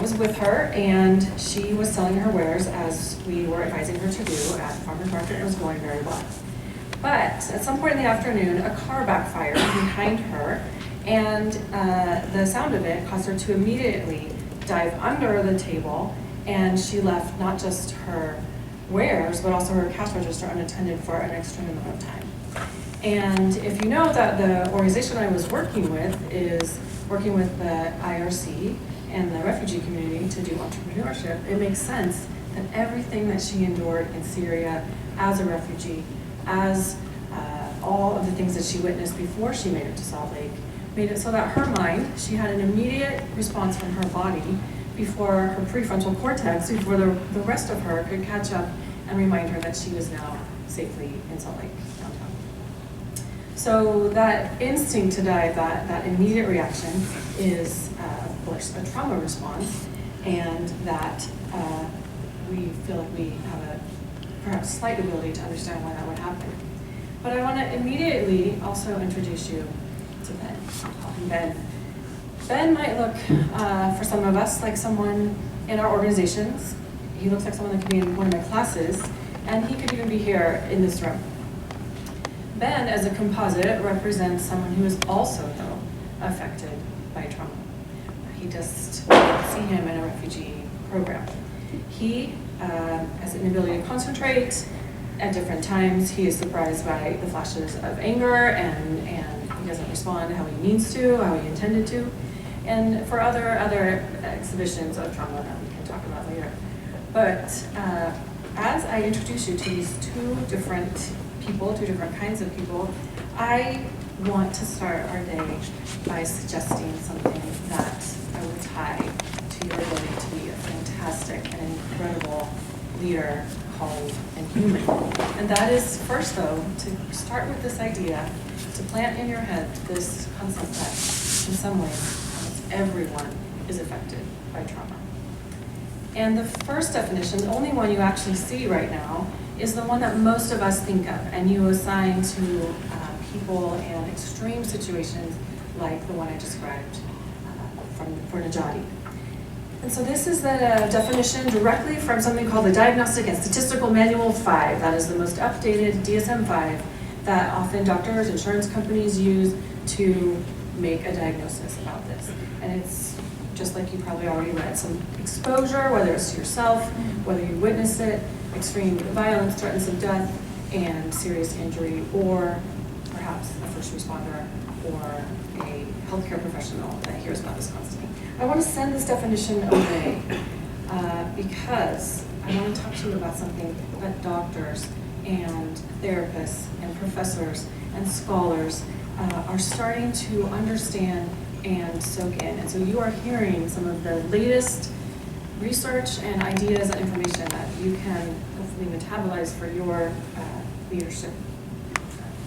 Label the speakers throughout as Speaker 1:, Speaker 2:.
Speaker 1: was with her, and she was selling her wares as we were advising her to do at the farmer's market, and it was going very well. But at some point in the afternoon, a car backfired behind her, and the sound of it caused her to immediately dive under the table, and she left not just her wares, but also her cash register unattended for an extreme amount of time. And if you know that the organization I was working with is working with the IRC and the refugee community to do entrepreneurship, it makes sense that everything that she endured in Syria as a refugee, as all of the things that she witnessed before she made it to Salt Lake, made it so that her mind, she had an immediate response from her body before her prefrontal cortex, before the rest of her could catch up and remind her that she was now safely in Salt Lake downtown. So that instinct to dive, that immediate reaction is, of course, a trauma response, and that we feel like we have a perhaps slight ability to understand why that would happen. But I want to immediately also introduce you to Ben. I'll call him Ben. Ben might look, for some of us, like someone in our organizations. He looks like someone that could be in one of my classes, and he could even be here in this room. Ben, as a composite, represents someone who is also, though, affected by trauma. He just, we see him in a refugee program. He has an ability to concentrate at different times. He is surprised by the flashes of anger, and he doesn't respond how he needs to, how he intended to. And for other exhibitions of trauma that we can talk about later. But as I introduce you to these two different people, two different kinds of people, I want to start our day by suggesting something that I will tie to your ability to be a fantastic and incredible leader, colleague, and human. And that is, first though, to start with this idea, to plant in your head this concept that in some ways, everyone is affected by trauma. And the first definition, the only one you actually see right now, is the one that most of us think of, and you assign to people in extreme situations like the one I described for Najati. And so this is the definition directly from something called the Diagnostic and Statistical Manual 5. That is the most updated DSM-5 that often doctors, insurance companies use to make a diagnosis about this. And it's just like you probably already read, some exposure, whether it's to yourself, whether you witnessed it, extreme violence, threats of death, and serious injury, or perhaps a first responder or a healthcare professional that hears about this constantly. I want to send this definition away because I want to talk to you about something that doctors and therapists and professors and scholars are starting to understand and soak in. And so you are hearing some of the latest research and ideas and information that you can hopefully metabolize for your leadership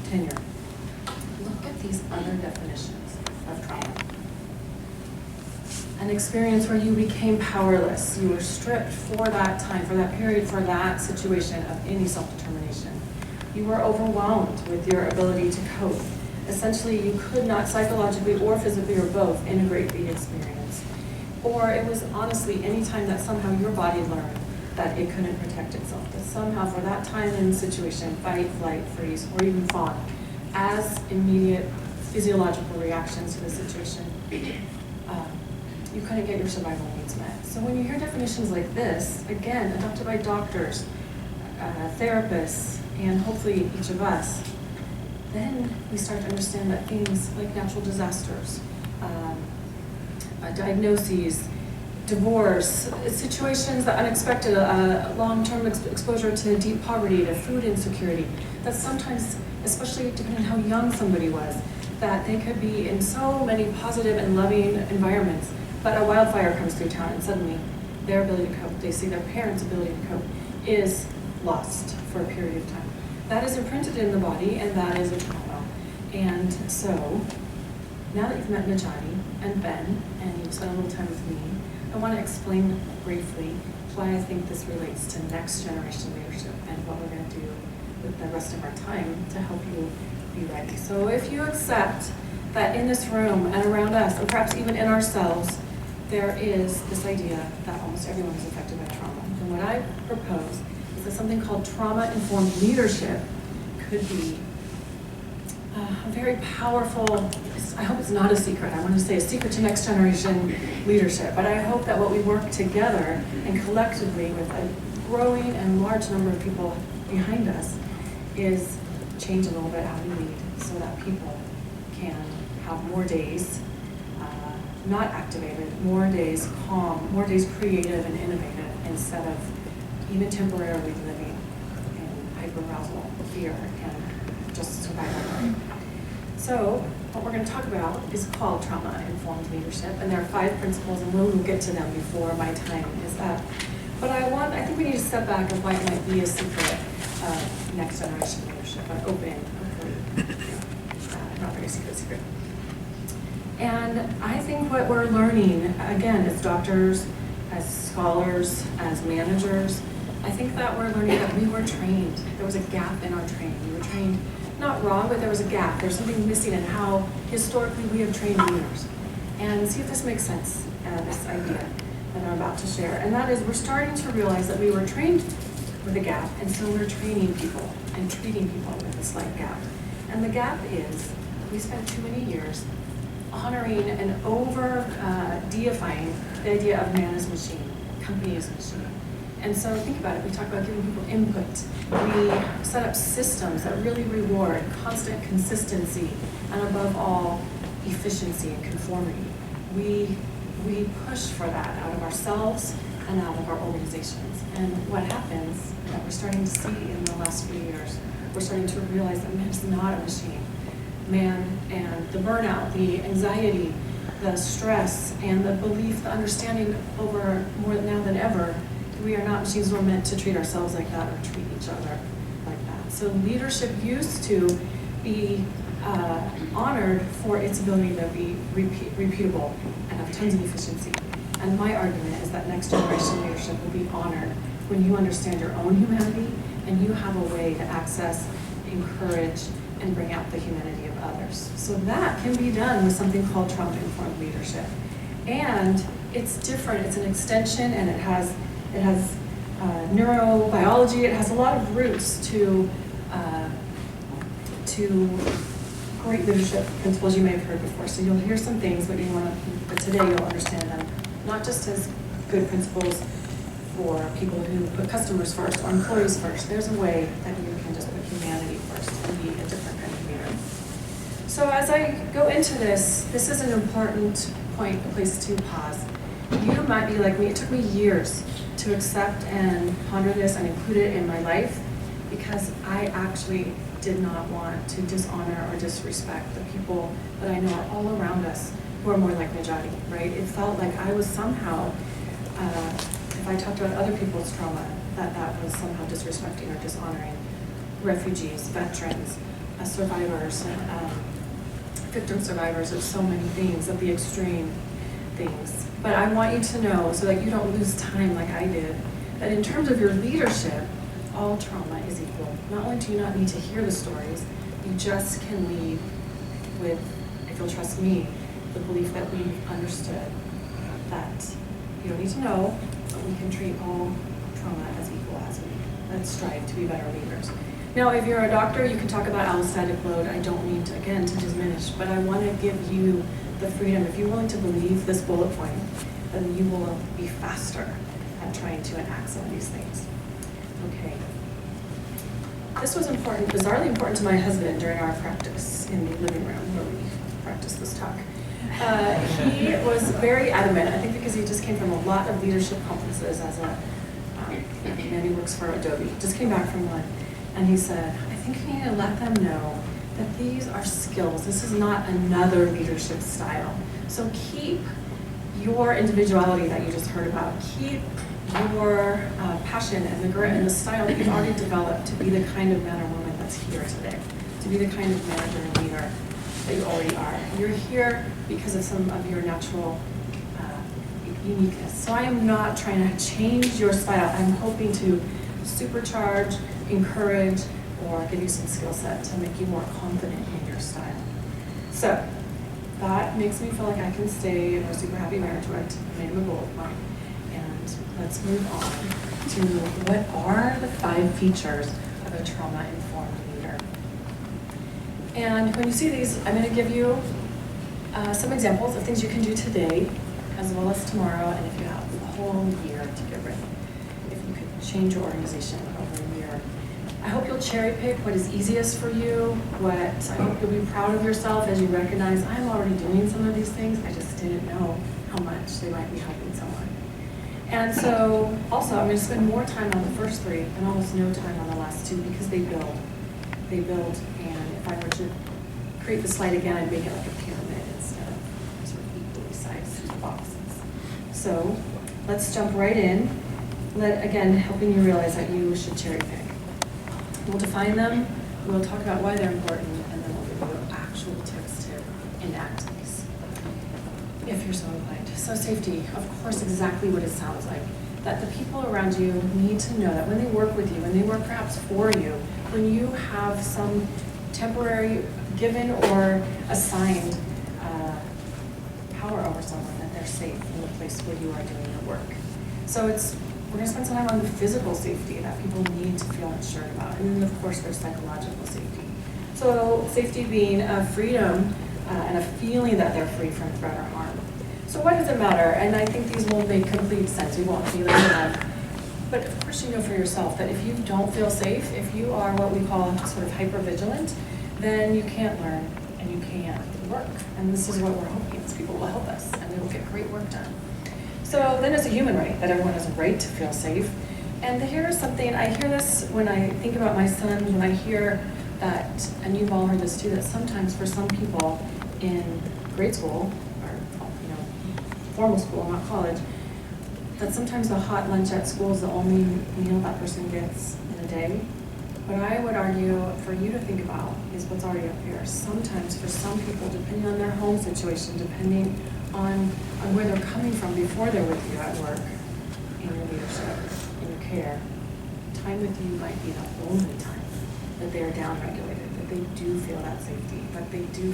Speaker 1: tenure. Look at these other definitions of trauma. An experience where you became powerless. You were stripped for that time, for that period, for that situation of any self-determination. You were overwhelmed with your ability to cope. Essentially, you could not psychologically or physically or both integrate the experience. Or it was honestly any time that somehow your body learned that it couldn't protect itself, that somehow for that time and situation, fight, flight, freeze, or even fawn, as immediate physiological reactions to the situation, you couldn't get your survival needs met. So when you hear definitions like this, again, adopted by doctors, therapists, and hopefully each of us, then we start to understand that things like natural disasters, diagnoses, divorce, situations that unexpected, long-term exposure to deep poverty, to food insecurity, that sometimes, especially depending on how young somebody was, that they could be in so many positive and loving environments, but a wildfire comes through town and suddenly their ability to cope, they see their parents' ability to cope, is lost for a period of time. That is imprinted in the body, and that is a trauma. And so, now that you've met Najati and Ben, and you've spent a little time with me, I want to explain briefly why I think this relates to next generation leadership and what we're going to do with the rest of our time to help you be ready. So if you accept that in this room and around us, and perhaps even in ourselves, there is this idea that almost everyone is affected by trauma. And what I propose is that something called trauma-informed leadership could be a very powerful, I hope it's not a secret, I want to say a secret to next generation leadership, but I hope that what we work together and collectively with a growing and large number of people behind us is change a little bit how we lead so that people can have more days not activated, more days calm, more days creative and innovative instead of even temporarily living in hyperarousal, fear, and just survival mode. So what we're going to talk about is called trauma-informed leadership, and there are 5 principles, and we'll get to them before my time is up. But I think we need to step back of why it might be a secret of next generation leadership, an open, hopefully, not very secret. And I think what we're learning, again, as doctors, as scholars, as managers, I think that we're learning that we were trained. There was a gap in our training. We were trained, not wrong, but there was a gap. There's something missing in how historically we have trained leaders. And see if this makes sense, this idea that I'm about to share. And that is we're starting to realize that we were trained with a gap, and so we're training people and treating people with a slight gap. And the gap is we spent too many years honoring and over-deifying the idea of man as machine, company as machine. And so think about it, we talk about giving people input. We set up systems that really reward constant consistency and above all, efficiency and conformity. We push for that out of ourselves and out of our organizations. And what happens that we're starting to see in the last few years, we're starting to realize that man is not a machine. Man and the burnout, the anxiety, the stress, and the belief, the understanding over more now than ever, we are not machines. We're meant to treat ourselves like that or treat each other like that. So leadership used to be honored for its ability to be repeatable and have tons of efficiency. And my argument is that next generation leadership will be honored when you understand your own humanity and you have a way to access, encourage, and bring out the humanity of others. So that can be done with something called trauma-informed leadership. And it's different, it's an extension, and it has neurobiology, it has a lot of roots to great leadership principles you may have heard before. So you'll hear some things, but today you'll understand them, not just as good principles for people who put customers first or employees first. There's a way that you can just put humanity first and be a different kind of leader. So as I go into this is an important point, a place to pause. You might be like me, it took me years to accept and ponder this and include it in my life because I actually did not want to dishonor or disrespect the people that I know are all around us who are more like Najati, right? It felt like I was somehow, if I talked about other people's trauma, that was somehow disrespecting or dishonoring refugees, veterans, survivors, victim survivors of so many things, of the extreme things. But I want you to know, so that you don't lose time like I did, that in terms of your leadership, all trauma is equal. Not only do you not need to hear the stories, you just can lead with, if you'll trust me, the belief that we've understood that you don't need to know, but we can treat all trauma as equal as we let's strive to be better leaders. Now, if you're a doctor, you can talk about allostatic load. I don't mean to, again, to diminish, but I want to give you the freedom. If you're willing to believe this bullet point, then you will be faster at trying to enact some of these things. Okay. This was important, bizarrely important to my husband during our practice in the living room where we practiced this talk. He was very adamant, I think because he just came from a lot of leadership conferences as a man who works for Adobe, just came back from one, and he said, I think we need to let them know that these are skills. This is not another leadership style. So keep your individuality that you just heard about. Keep your passion and the grit and the style that you've already developed to be the kind of man or woman that's here today, to be the kind of manager and leader that you already are. You're here because of some of your natural uniqueness. So I am not trying to change your style. I'm hoping to supercharge, encourage, or give you some skill set to make you more confident in your style. So that makes me feel like I can stay in a super happy marriage where I made him a goal of mine. And let's move on to what are the 5 features of a trauma-informed leader. And when you see these, I'm going to give you some examples of things you can do today as well as tomorrow, and if you have a whole year to get ready, if you could change your organization over a year. I hope you'll cherry pick what is easiest for you, I hope you'll be proud of yourself as you recognize, I'm already doing some of these things, I just didn't know how much they might be helping someone. And so, also, I'm going to spend more time on the first 3 and almost no time on the last 2 because they build. They build, and if I were to create the slide again, I'd make it like a pyramid instead of sort of equally sized boxes. So, let's jump right in. Again, helping you realize that you should cherry pick. We'll define them, we'll talk about why they're important, and then we'll give you actual tips to enact these, if you're so inclined. So safety, of course, exactly what it sounds like. That the people around you need to know that when they work with you, when they work perhaps for you, when you have some temporary given or assigned power over someone, that they're safe in the place where you are doing your work. So we're going to spend some time on the physical safety that people need to feel insured about. And then, of course, there's psychological safety. So safety being a freedom and a feeling that they're free from threat or harm. So what does it matter? And I think these will make complete sense. We won't feel them. But of course you know for yourself that if you don't feel safe, if you are what we call sort of hypervigilant, then you can't learn and you can't work. And this is what we're hoping is people will help us and we will get great work done. So then it's a human right that everyone has a right to feel safe. And here's something, I hear this when I think about my son, when I hear that, and you've all heard this too, that sometimes for some people in grade school, or formal school, not college, that sometimes the hot lunch at school is the only meal that person gets in a day. What I would argue for you to think about is what's already up here. Sometimes for some people, depending on their home situation, depending on where they're coming from before they're with you at work, in your leadership, in your care, time with you might be the only time that they are downregulated, that they do feel that safety, that they do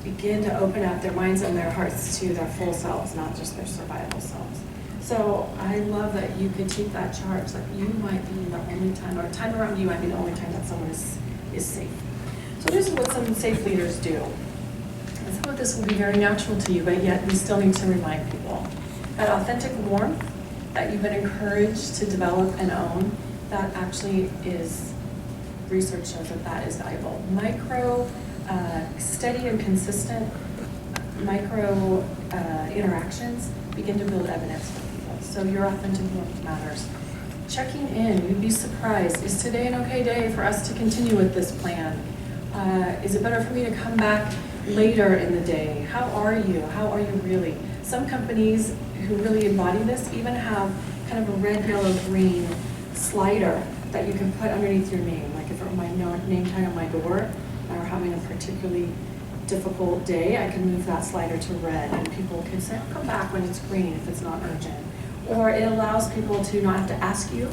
Speaker 1: begin to open up their minds and their hearts to their full selves, not just their survival selves. So I love that you could take that charge, that you might be the only time, or time around you might be the only time that someone is safe. So this is what some safe leaders do. And some of this will be very natural to you, but yet we still need to remind people. That authentic warmth that you've been encouraged to develop and own, that actually is, research shows that is valuable. Steady and consistent micro interactions begin to build evidence for people. So your authentic warmth matters. Checking in, you'd be surprised. Is today an okay day for us to continue with this plan? Is it better for me to come back later in the day? How are you? How are you really? Some companies who really embody this even have kind of a red, yellow, green slider that you can put underneath your name. Like if it were my name tag on my door, and we're having a particularly difficult day, I can move that slider to red, and people can say, I'll come back when it's green if it's not urgent. Or it allows people to not have to ask you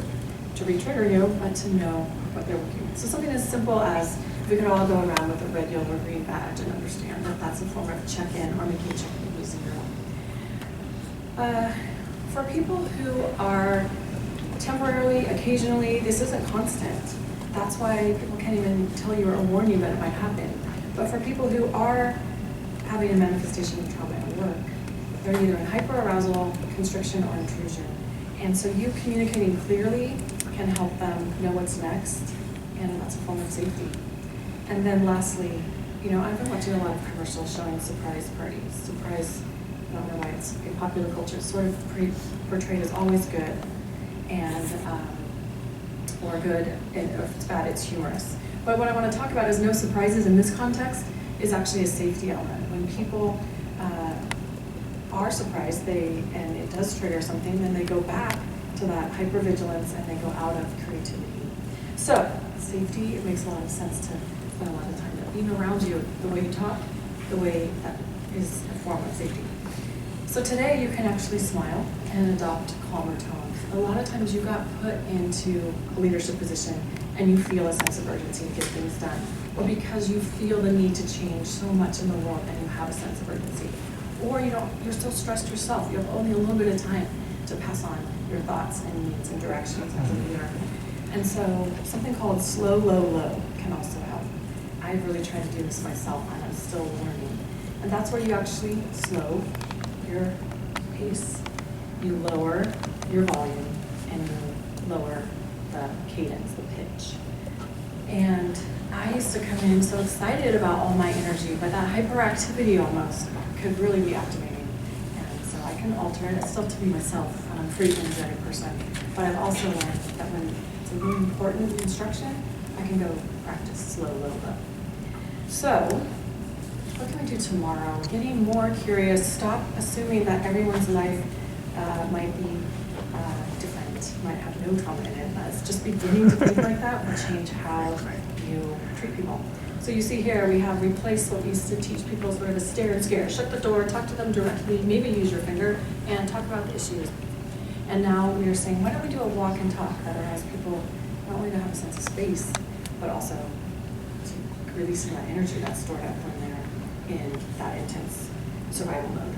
Speaker 1: to re-trigger you, but to know what they're working with. So something as simple as we could all go around with a red, yellow, or green badge and understand that that's a form of check-in or making check-in using your own. For people who are temporarily, occasionally, this isn't constant. That's why people can't even tell you or warn you that it might happen. But for people who are having a manifestation of trauma at work, they're either in hyperarousal, constriction, or intrusion. And so you communicating clearly can help them know what's next, and that's a form of safety. And then lastly, I've been watching a lot of commercials showing surprise parties. Surprise, I don't know why it's in popular culture, it's sort of portrayed as always good, and or good, and if it's bad, it's humorous. But what I want to talk about is no surprises in this context is actually a safety element. When people are surprised, and it does trigger something, then they go back to that hypervigilance and they go out of creativity. So safety, it makes a lot of sense to spend a lot of time being around you, the way you talk, the way that is a form of safety. So today you can actually smile and adopt calmer tones. A lot of times you got put into a leadership position and you feel a sense of urgency to get things done. or because you feel the need to change so much in the world and you have a sense of urgency. Or you're still stressed yourself. You have only a little bit of time to pass on your thoughts and needs and directions as a leader. And so something called slow, low, low can also help. I've really tried to do this myself and I'm still learning. And that's where you actually slow your pace, you lower your volume, and you lower the cadence, the pitch. And I used to come in so excited about all my energy, but that hyperactivity almost could really be activating. And so I can alter it. I still have to be myself. I'm a pretty energetic person. But I've also learned that when it's a really important instruction, I can go practice slow, low, low. So what can we do tomorrow? Getting more curious. Stop assuming that everyone's life might be different, might have no trauma in it. It's just beginning to think like that will change how you treat people. So you see here, we have replaced what we used to teach people sort of a stare and scare. Shut the door, talk to them directly, maybe use your finger, and talk about the issues. And now we are saying, why don't we do a walk and talk that allows people not only to have a sense of space, but also to releasing that energy that's stored up when they're in that intense survival mode.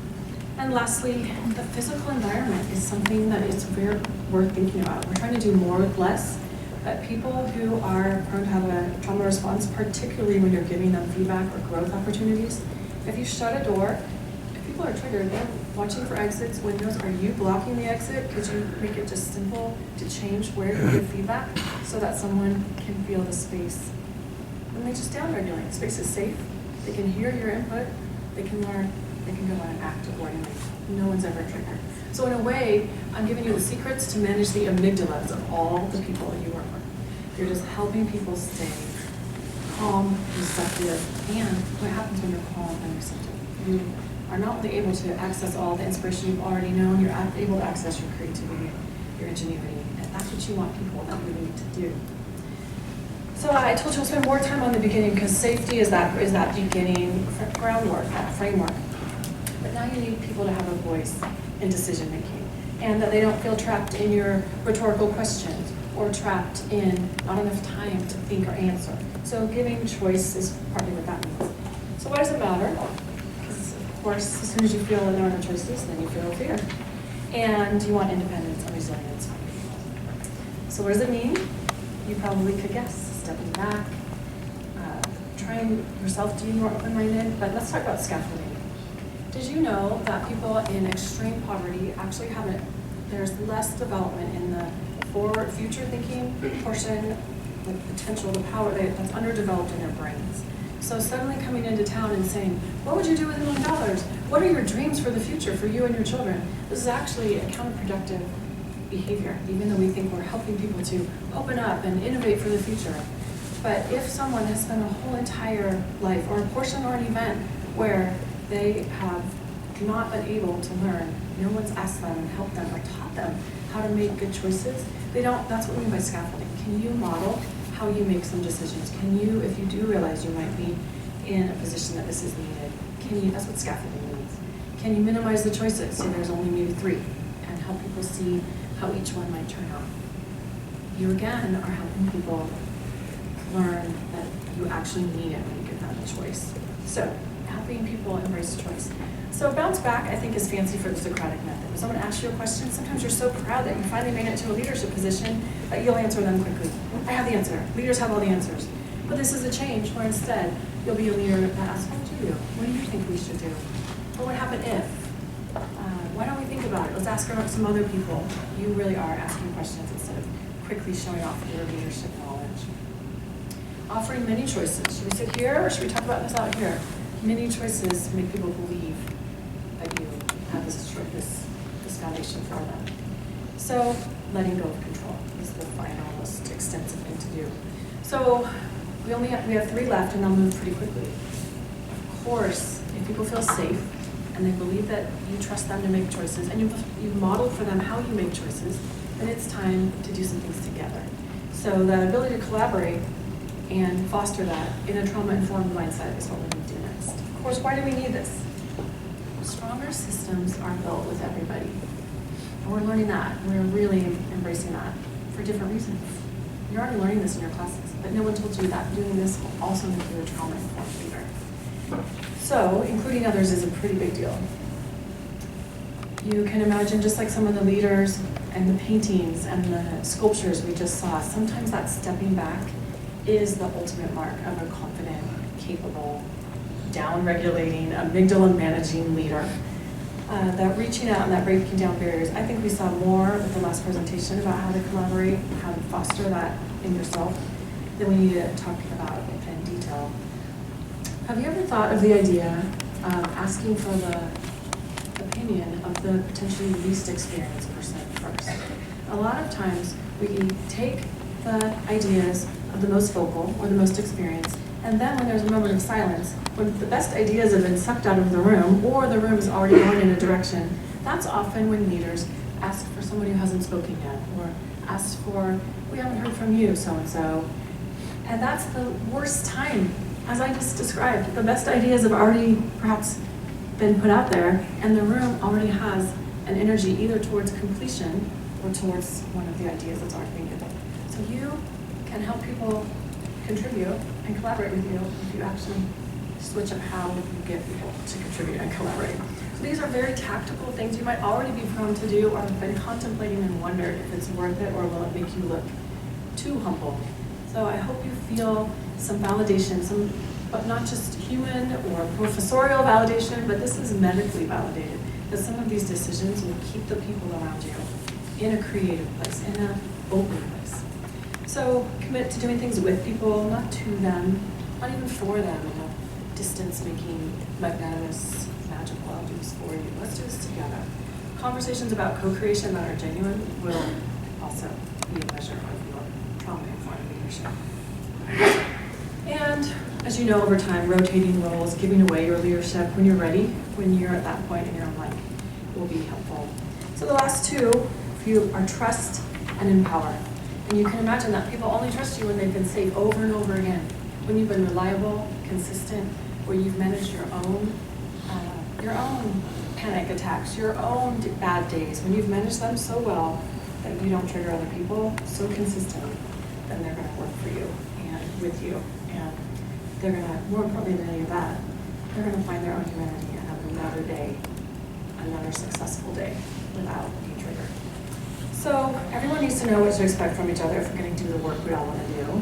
Speaker 1: And lastly, the physical environment is something that is very worth thinking about. We're trying to do more with less, but people who are prone to have a trauma response, particularly when you're giving them feedback or growth opportunities, if you shut a door, if people are triggered, they're watching for exits, windows, are you blocking the exit? Could you make it just simple to change where you give feedback so that someone can feel the space? And they just downregulate. Space is safe, they can hear your input, they can learn, they can go on and act accordingly. No one's ever triggered. So in a way, I'm giving you the secrets to manage the amygdalas of all the people you work with. You're just helping people stay calm, receptive, and what happens when you're calm and receptive? You are not only able to access all the inspiration you've already known, you're able to access your creativity, your ingenuity, and that's what you want people that really need to do. So I told you we'll spend more time on the beginning because safety is that beginning groundwork, that framework. But now you need people to have a voice in decision making, and that they don't feel trapped in your rhetorical questions or trapped in not enough time to think or answer. So giving choice is partly what that means. So why does it matter? Because of course, as soon as you feel that there are no choices, then you feel fear. And you want independence and resilience from people. So what does it mean? You probably could guess. Stepping back, trying yourself to be more open-minded, but let's talk about scaffolding. Did you know that people in extreme poverty actually there's less development in the forward future thinking portion, the potential, the power that's underdeveloped in their brains. So suddenly coming into town and saying, what would you do with $1 million? What are your dreams for the future for you and your children? This is actually a counterproductive behavior, even though we think we're helping people to open up and innovate for the future. But if someone has spent a whole entire life or a portion or an event where they have not been able to learn, no one's asked them and helped them or taught them how to make good choices, that's what we mean by scaffolding. Can you model how you make some decisions? Can you, if you do realize you might be in a position that this is needed, that's what scaffolding means. Can you minimize the choices so there's only maybe 3 and help people see how each one might turn out? You again are helping people learn that you actually need it when you give them the choice. So helping people embrace choice. So bounce back, I think, is fancy for the Socratic method. When someone asks you a question, sometimes you're so proud that you finally made it to a leadership position that you'll answer them quickly. I have the answer. Leaders have all the answers. But this is a change where instead you'll be a leader that asks, what do you do? What do you think we should do? What would happen if? Why don't we think about it? Let's ask some other people. You really are asking questions instead of quickly showing off your leadership knowledge. Offering many choices. Should we sit here or should we talk about this out here? Many choices make people believe that you have this foundation for them. So letting go of control is the final, most extensive thing to do. So we have 3 left, and I'll move pretty quickly. Of course, if people feel safe and they believe that you trust them to make choices, and you've modeled for them how you make choices, then it's time to do some things together. So the ability to collaborate and foster that in a trauma-informed mindset is what we're going to do next. Of course, why do we need this? Stronger systems are built with everybody. And we're learning that. We're really embracing that for different reasons. You're already learning this in your classes, but no one told you that doing this will also make you a trauma-informed leader. So, including others is a pretty big deal. You can imagine, just like some of the leaders and the paintings and the sculptures we just saw, sometimes that stepping back is the ultimate mark of a confident, capable, down-regulating, amygdala managing leader. That reaching out and that breaking down barriers. I think we saw more with the last presentation about how to collaborate, how to foster that in yourself, than we need to talk about in detail. Have you ever thought of the idea of asking for the opinion of the potentially least experienced person first? A lot of times we take the ideas of the most vocal or the most experienced, and then when there's a moment of silence, when the best ideas have been sucked out of the room or the room is already going in a direction, that's often when leaders ask for somebody who hasn't spoken yet, or ask for, we haven't heard from you, so-and-so. And that's the worst time, as I just described. The best ideas have already perhaps been put out there, and the room already has an energy either towards completion or towards one of the ideas that's already being given. So you can help people contribute and collaborate with you if you actually switch up how you get people to contribute and collaborate. So these are very tactical things you might already be prone to do or have been contemplating and wondered if it's worth it or will it make you look too humble. So I hope you feel some validation, but not just human or professorial validation, but this is medically validated, that some of these decisions will keep the people around you in a creative place, in an open place. So commit to doing things with people, not to them, not even for them, in a distance-making, magnanimous, magical, I'll do this for you. Let's do this together. Conversations about co-creation that are genuine will also be a measure of your trauma-informed leadership. And as you know, over time, rotating roles, giving away your leadership when you're ready, when you're at that point in your own life, will be helpful. So the last two for you are trust and empower. And you can imagine that people only trust you when they've been safe over and over again, when you've been reliable, consistent, where you've managed your own panic attacks, your own bad days, when you've managed them so well that you don't trigger other people so consistently, then they're going to work for you and with you. And they're going to, more importantly than any of that, they're going to find their own humanity and have another day, another successful day without being triggered. So everyone needs to know what to expect from each other if we're going to do the work we all want to do.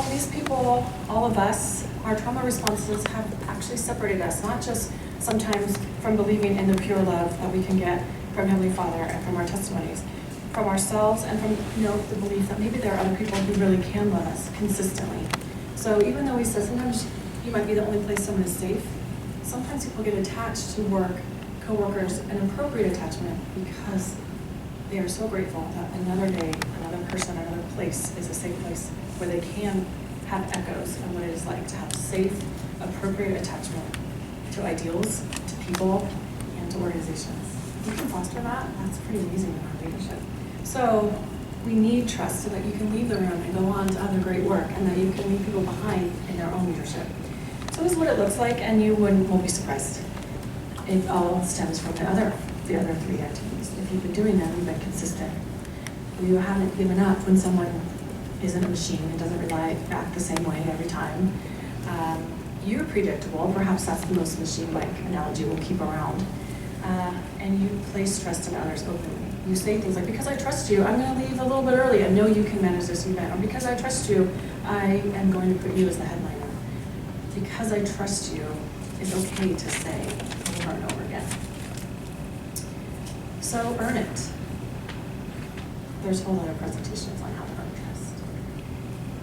Speaker 1: These people, all of us, our trauma responses have actually separated us, not just sometimes from believing in the pure love that we can get from Heavenly Father and from our testimonies, from ourselves and from the belief that maybe there are other people who really can love us consistently. So even though we said sometimes you might be the only place someone is safe, sometimes people get attached to work, coworkers, an appropriate attachment because they are so grateful that another day, another person, another place is a safe place where they can have echoes of what it is like to have safe, appropriate attachment to ideals, to people, and to organizations. If you can foster that, that's pretty amazing in our leadership. So we need trust so that you can leave the room and go on to other great work, and that you can leave people behind in their own leadership. So this is what it looks like, and you won't be surprised. It all stems from the other three activities. If you've been doing them, you've been consistent. You haven't given up when someone isn't a machine and doesn't act the same way every time. You're predictable. Perhaps that's the most machine-like analogy we'll keep around. And you place trust in others openly. You say things like, because I trust you, I'm going to leave a little bit early. I know you can manage this event. Or because I trust you, I am going to put you as the headliner. Because I trust you is okay to say over and over again. So earn it. There's whole other presentations on how to earn trust.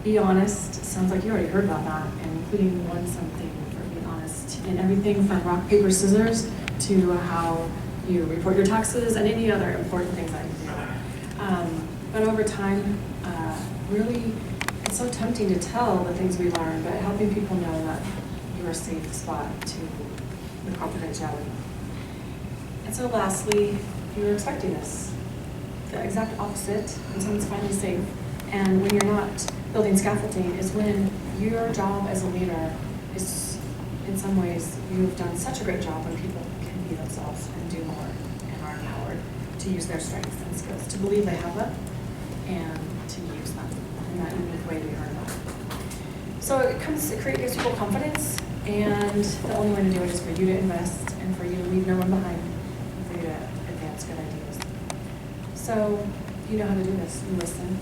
Speaker 1: Be honest. Sounds like you already heard about that, and including one something for being honest in everything from rock, paper, scissors to how you report your taxes and any other important things that you do. But over time, really, it's so tempting to tell the things we learn, but helping people know that you're a safe spot to the confidentiality. And so lastly, you're expecting this. The exact opposite, when someone's finally safe, and when you're not building scaffolding, is when your job as a leader is, in some ways, you've done such a great job when people can be themselves and do more and are empowered to use their strengths and skills, to believe they have them, and to use them. in that unique way we earn that. So it gives people confidence, and the only way to do it is for you to invest and for you to leave no one behind and for you to advance good ideas. So you know how to do this. You listen.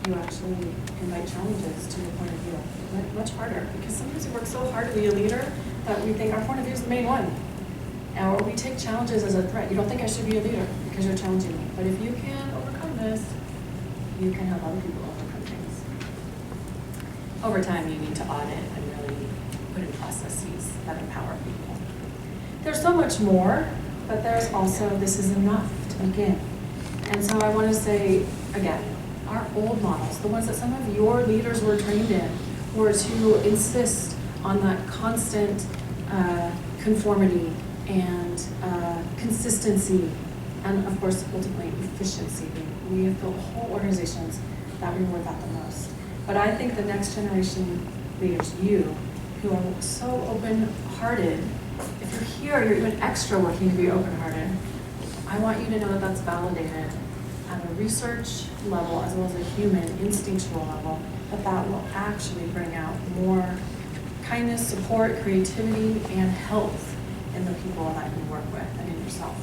Speaker 1: You actually invite challenges to your point of view. Much harder, because sometimes we work so hard to be a leader that we think our point of view is the main one. Or we take challenges as a threat. You don't think I should be a leader because you're challenging me. But if you can overcome this, you can help other people overcome things. Over time, you need to audit and really put in processes that empower people. There's so much more, but there's also, this is enough to begin. And so I want to say, again, our old models, the ones that some of your leaders were trained in, were to insist on that constant conformity and consistency, and of course, ultimately efficiency. We have built whole organizations that reward that the most. But I think the next generation leaders, you, who are so open-hearted, if you're here, you're even extra working to be open-hearted. I want you to know that that's validated at a research level as well as a human instinctual level, that will actually bring out more kindness, support, creativity, and health in the people that you work with and in yourself.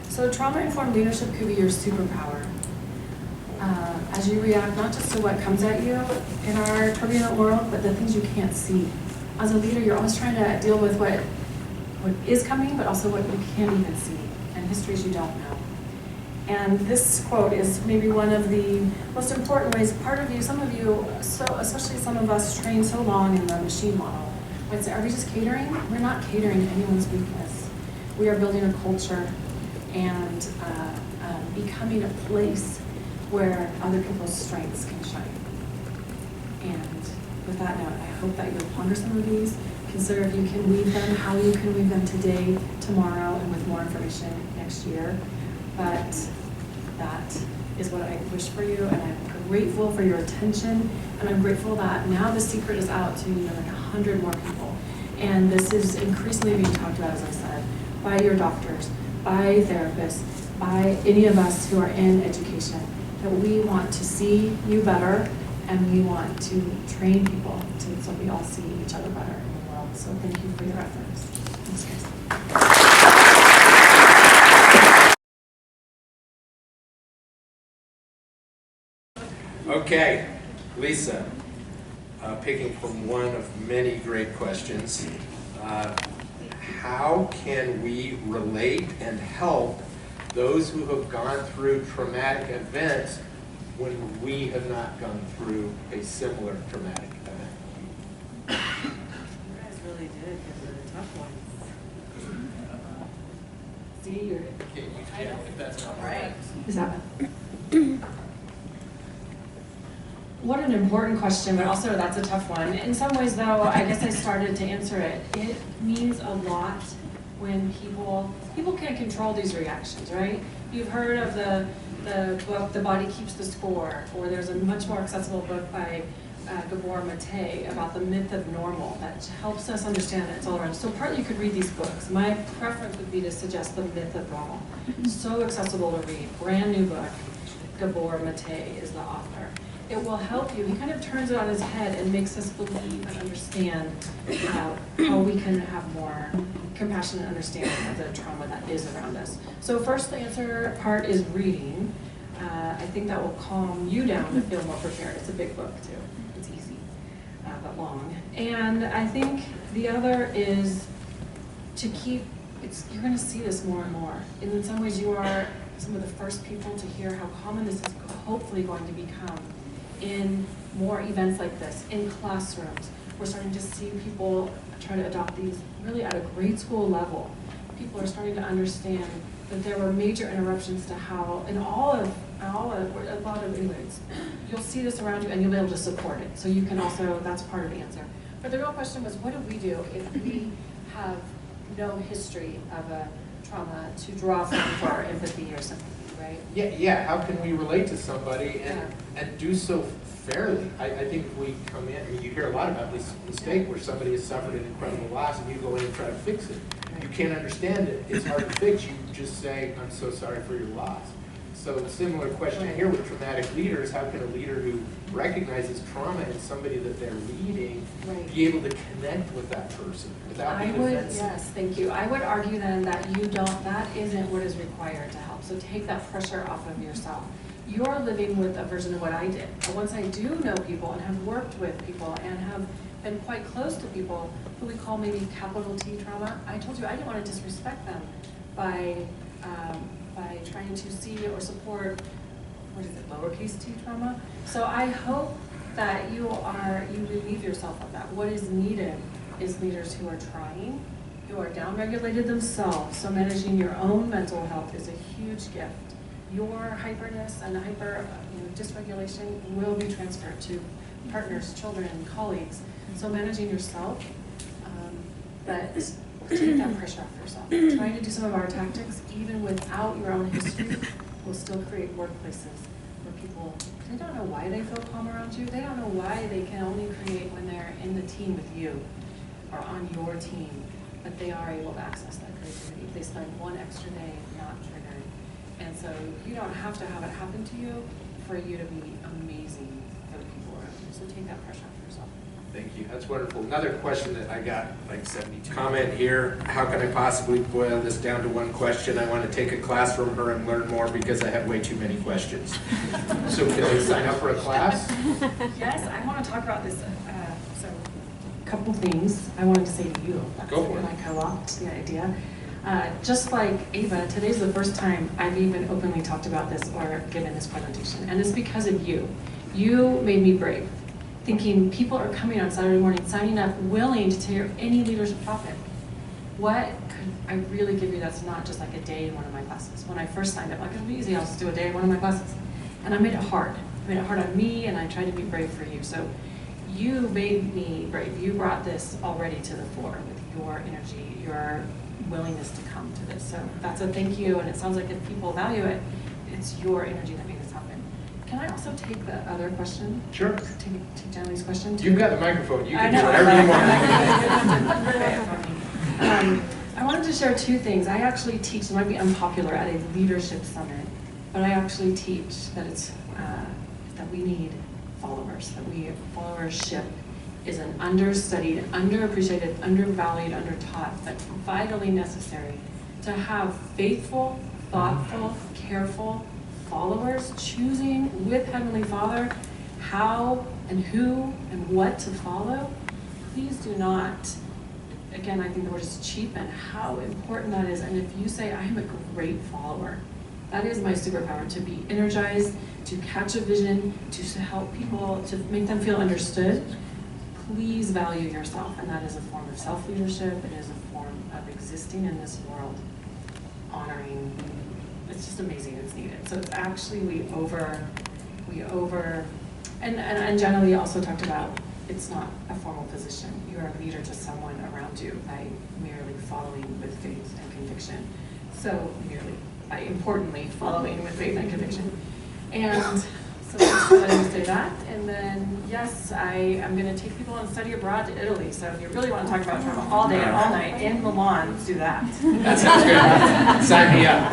Speaker 1: So trauma-informed leadership could be your superpower. As you react not just to what comes at you in our turbulent world, but the things you can't see. As a leader, you're always trying to deal with what is coming, but also what you can't even see, and histories you don't know. And this quote is maybe one of the most important ways. Part of you, some of you, so especially some of us trained so long in the machine model, might say, are we just catering? We're not catering to anyone's weakness. We are building a culture and becoming a place where other people's strengths can shine. And with that note, I hope that you'll ponder some of these, consider if you can weave them, how you can weave them today, tomorrow, and with more information next year. But that is what I wish for you, and I'm grateful for your attention, and I'm grateful that now the secret is out to like 100 more people. And this is increasingly being talked about, as I said, by your doctors, by therapists, by any of us who are in education, that we want to see you better, and we want to train people so we all see each other better in the world. So thank you for your efforts. Thanks, guys.
Speaker 2: Okay, Lisa, picking from one of many great questions, how can we relate and help those who have gone through traumatic events when we have not gone through a similar traumatic event?
Speaker 3: You guys really did give the tough ones. See, you're...
Speaker 2: If that's not
Speaker 3: right.
Speaker 1: Is that What an important question, but also that's a tough one. In some ways, though, I guess I started to answer it. It means a lot when people can't control these reactions, right? You've heard of the book, The Body Keeps the Score, or there's a much more accessible book by Gabor Mate about the myth of normal that helps us understand that it's all around. So partly you could read these books. My preference would be to suggest The Myth of Normal. So accessible to read, brand new book. Gabor Mate is the author. It will help you. He kind of turns it on his head and makes us believe and understand how we can have more compassionate understanding of the trauma that is around us. So first, the answer part is reading. I think that will calm you down to feel more prepared. It's a big book too. It's easy, but long. And I think the other is to keep, you're going to see this more and more. And in some ways, you are some of the first people to hear how common this is hopefully going to become in more events like this, in classrooms. We're starting to see people try to adopt these really at a grade school level. People are starting to understand that there were major interruptions to how, in a lot of inmates, you'll see this around you and you'll be able to support it. So you can also, that's part of the answer. But the real question was, what do we do if we have no history of a trauma to draw from for our empathy or sympathy, right?
Speaker 2: Yeah. How can we relate to somebody and do so fairly? I think if we come in, I mean, you hear a lot about this mistake where somebody has suffered an incredible loss and you go in and try to fix it. You can't understand it. It's hard to fix. You just say, I'm so sorry for your loss. So similar question here with traumatic leaders, how can a leader who recognizes trauma in somebody that they're leading
Speaker 1: Right.
Speaker 2: be able to connect with that person without
Speaker 1: I
Speaker 2: being
Speaker 1: would,
Speaker 2: offensive?
Speaker 1: yes, thank you. I would argue then that that isn't what is required to help. So take that pressure off of yourself. You're living with a version of what I did. But once I do know people and have worked with people and have been quite close to people who we call maybe capital T trauma, I told you I didn't want to disrespect them by trying to see or support, what is it, lowercase t trauma. So I hope that you relieve yourself of that. What is needed is leaders who are trying, who are downregulated themselves. So managing your own mental health is a huge gift. Your hyperness and dysregulation will be transferred to partners, children, colleagues. So managing yourself, but take that pressure off yourself. Trying to do some of our tactics, even without your own history, will still create workplaces where people, they don't know why they feel calm around you. They don't know why they can only create when they're in the team with you or on your team, but they are able to access that creativity if they spend one extra day not triggered. And so you don't have to have it happen to you for you to be amazing for the people around you. So take that pressure off yourself.
Speaker 2: Thank you, that's wonderful. Another question that I got, like 72. Comment here, how can I possibly boil this down to one question? I want to take a class from her and learn more because I have way too many questions. So can I sign up for a class?
Speaker 1: Yes, I want to talk about this. So a couple things I wanted to say to you.
Speaker 2: Go for it.
Speaker 1: When I co-opted the idea. Just like Ava, today's the first time I've even openly talked about this or given this presentation. And it's because of you. You made me brave. Thinking people are coming on Saturday morning, signing up, willing to hear any leadership topic. What could I really give you that's not just like a day in one of my classes? When I first signed up, like it'd be easy, I'll just do a day in one of my classes. And I made it hard. I made it hard on me, and I tried to be brave for you. So you made me brave. You brought this already to the fore with your energy, your willingness to come to this. So that's a thank you, and it sounds like if people value it, it's your energy that made this happen. Can I also take the other question?
Speaker 2: Sure.
Speaker 1: Take Janely's question too?
Speaker 2: You've got the microphone, you
Speaker 1: I
Speaker 2: can
Speaker 1: know.
Speaker 2: do whatever you want.
Speaker 1: I wanted to share two things. I actually teach, it might be unpopular at a leadership summit, but I actually teach that it's that we need followers, followership is an understudied, underappreciated, undervalued, undertaught, but vitally necessary to have faithful, thoughtful, careful followers choosing with Heavenly Father how and who and what to follow. Please do not, again, I think the word is cheapen how important that is. And if you say, I am a great follower, that is my superpower, to be energized, to catch a vision, to help people, to make them feel understood. Please value yourself, and that is a form of self-leadership. It is a form of existing in this world, honoring. It's just amazing. It's needed. So it's actually we over, and generally also talked about. It's not a formal position. You are a leader to someone around you by merely following with faith and conviction. So importantly, following with faith and conviction. And so just letting me say that. And then, yes, I am going to take people on study abroad to Italy. So if you really want to talk about trauma all day and all night in Milan, let's do that.
Speaker 2: That sounds good. Sign me up.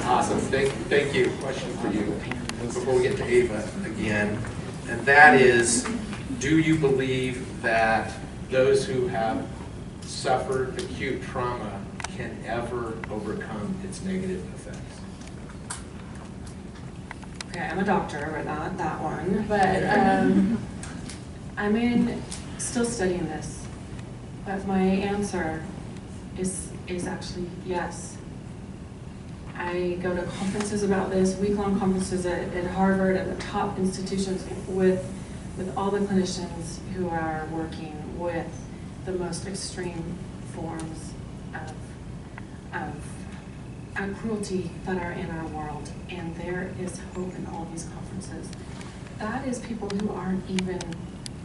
Speaker 2: Awesome. Thank you. Question for you before we get to Ava again. And that is, do you believe that those who have suffered acute trauma can ever overcome its negative effects?
Speaker 1: Okay, I'm a doctor, but not that one. But I'm still studying this. But my answer is actually yes. I go to conferences about this, week-long conferences at Harvard and the top institutions with all the clinicians who are working with the most extreme forms of cruelty that are in our world. And there is hope in all these conferences. That is people who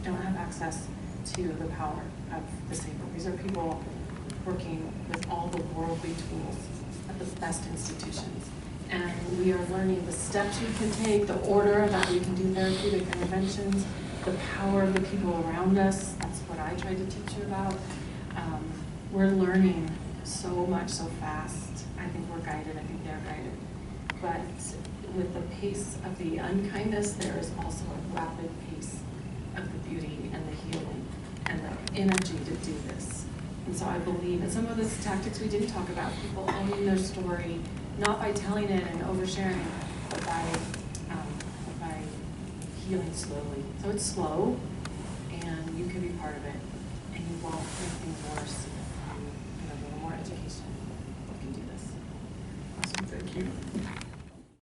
Speaker 1: don't have access to the power of the Savior. These are people working with all the worldly tools at the best institutions. And we are learning the steps we can take, the order that we can do therapeutic interventions, the power of the people around us. That's what I try to teach you about. We're learning so much so fast. I think we're guided. I think they're guided. but with the pace of the unkindness, there is also a rapid pace of the beauty and the healing and the energy to do this. And so I believe in some of the tactics we didn't talk about, people owning their story, not by telling it and oversharing, but by healing slowly. So it's slow, and you can be part of it, and you won't make things worse. You have a little more education. You can do this.
Speaker 2: Awesome, thank you.